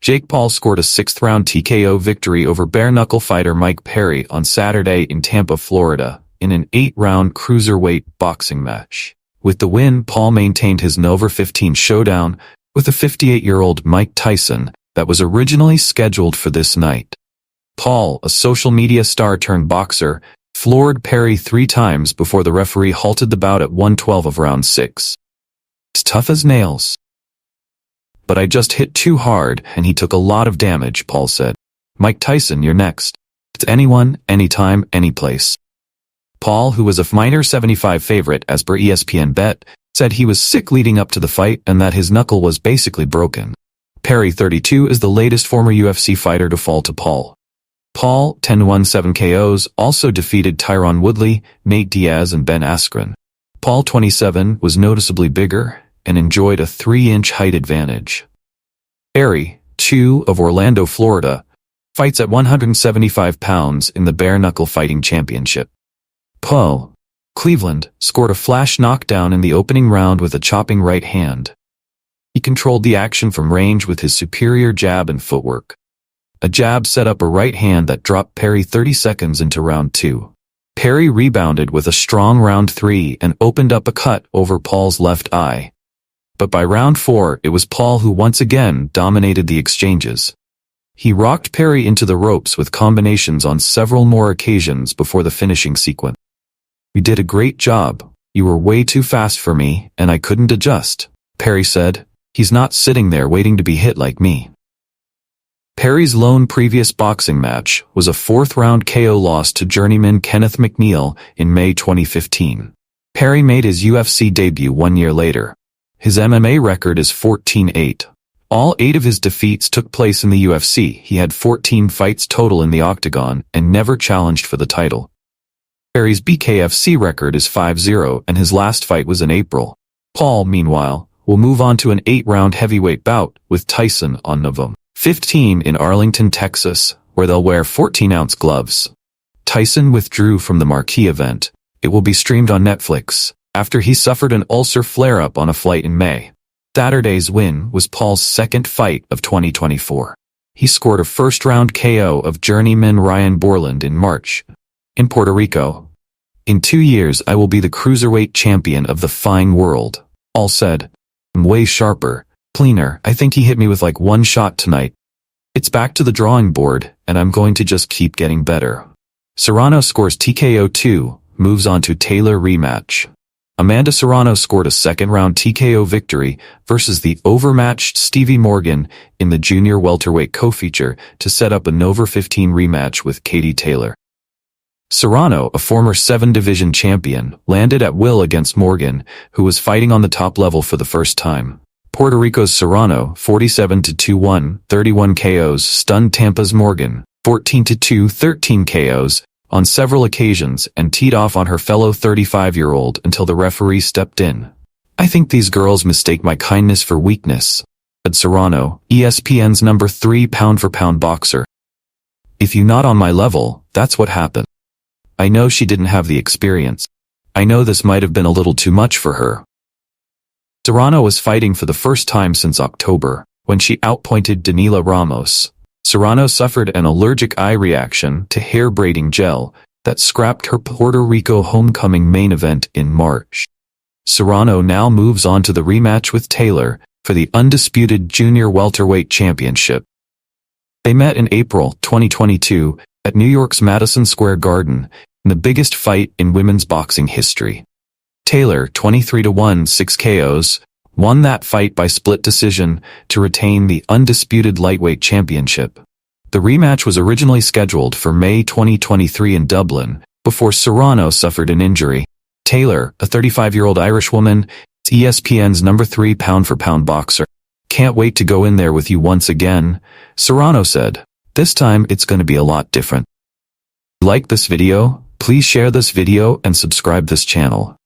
Jake Paul scored a sixth-round TKO victory over bare-knuckle fighter Mike Perry on Saturday in Tampa, Florida, in an 8-round cruiserweight boxing match. With the win, Paul maintained his November 15 showdown with a 58-year-old Mike Tyson that was originally scheduled for this night. Paul, a social media star-turned-boxer, floored Perry 3 times before the referee halted the bout at 1:12 of round 6. "It's tough as nails. But I just hit too hard and he took a lot of damage," Paul said. "Mike Tyson, you're next. It's anyone, anytime, anyplace." Paul, who was a -75 favorite as per ESPN Bet, said he was sick leading up to the fight and that his knuckle was basically broken. Perry, 32, is the latest former UFC fighter to fall to Paul. Paul, 10-1 7 KOs, also defeated Tyron Woodley, Nate Diaz and Ben Askren. Paul, 27, was noticeably bigger and enjoyed a 3-inch height advantage. Perry, 2, of Orlando, Florida, fights at 175 pounds in the bare-knuckle fighting championship. Paul, Cleveland, scored a flash knockdown in the opening round with a chopping right hand. He controlled the action from range with his superior jab and footwork. A jab set up a right hand that dropped Perry 30 seconds into round 2. Perry rebounded with a strong round 3 and opened up a cut over Paul's left eye. But by round 4, it was Paul who once again dominated the exchanges. He rocked Perry into the ropes with combinations on several more occasions before the finishing sequence. "You did a great job. You were way too fast for me, and I couldn't adjust," Perry said. "He's not sitting there waiting to be hit like me." Perry's lone previous boxing match was a 4th-round KO loss to journeyman Kenneth McNeil in May 2015. Perry made his UFC debut 1 year later. His MMA record is 14-8. All 8 of his defeats took place in the UFC. He had 14 fights total in the octagon and never challenged for the title. Perry's BKFC record is 5-0 and his last fight was in April. Paul, meanwhile, will move on to an 8-round heavyweight bout with Tyson on November 15 in Arlington, Texas, where they'll wear 14-ounce gloves. Tyson withdrew from the marquee event. It will be streamed on Netflix after he suffered an ulcer flare-up on a flight in May. Saturday's win was Paul's 2nd fight of 2024. He scored a first-round KO of journeyman Ryan Borland in March in Puerto Rico. "In 2 years I will be the cruiserweight champion of the fine world," Paul said. "I'm way sharper, cleaner. I think he hit me with like 1 shot tonight. It's back to the drawing board, and I'm going to just keep getting better." Serrano scores TKO 2, moves on to Taylor rematch. Amanda Serrano scored a 2nd-round TKO victory versus the overmatched Stevie Morgan in the junior welterweight co-feature to set up a November 15 rematch with Katie Taylor. Serrano, a former 7-division champion, landed at will against Morgan, who was fighting on the top level for the first time. Puerto Rico's Serrano, 47-2-1, 31 KOs, stunned Tampa's Morgan, 14-2, 13 KOs, on several occasions and teed off on her fellow 35-year-old until the referee stepped in. "I think these girls mistake my kindness for weakness," said Serrano, ESPN's number 3 pound-for-pound boxer. "If you're not on my level, that's what happened. I know she didn't have the experience. I know this might have been a little too much for her." Serrano was fighting for the first time since October, when she outpointed Daniela Ramos. Serrano suffered an allergic eye reaction to hair braiding gel that scrapped her Puerto Rico homecoming main event in March. Serrano now moves on to the rematch with Taylor for the undisputed junior welterweight championship. They met in April 2022 at New York's Madison Square Garden in the biggest fight in women's boxing history. Taylor, 23-1, 6 KOs, won that fight by split decision to retain the undisputed lightweight championship. The rematch was originally scheduled for May 2023 in Dublin, before Serrano suffered an injury. Taylor, a 35-year-old Irish woman, is ESPN's number 3 pound-for-pound boxer. "Can't wait to go in there with you once again," Serrano said. "This time it's going to be a lot different." Like this video? Please share this video and subscribe this channel.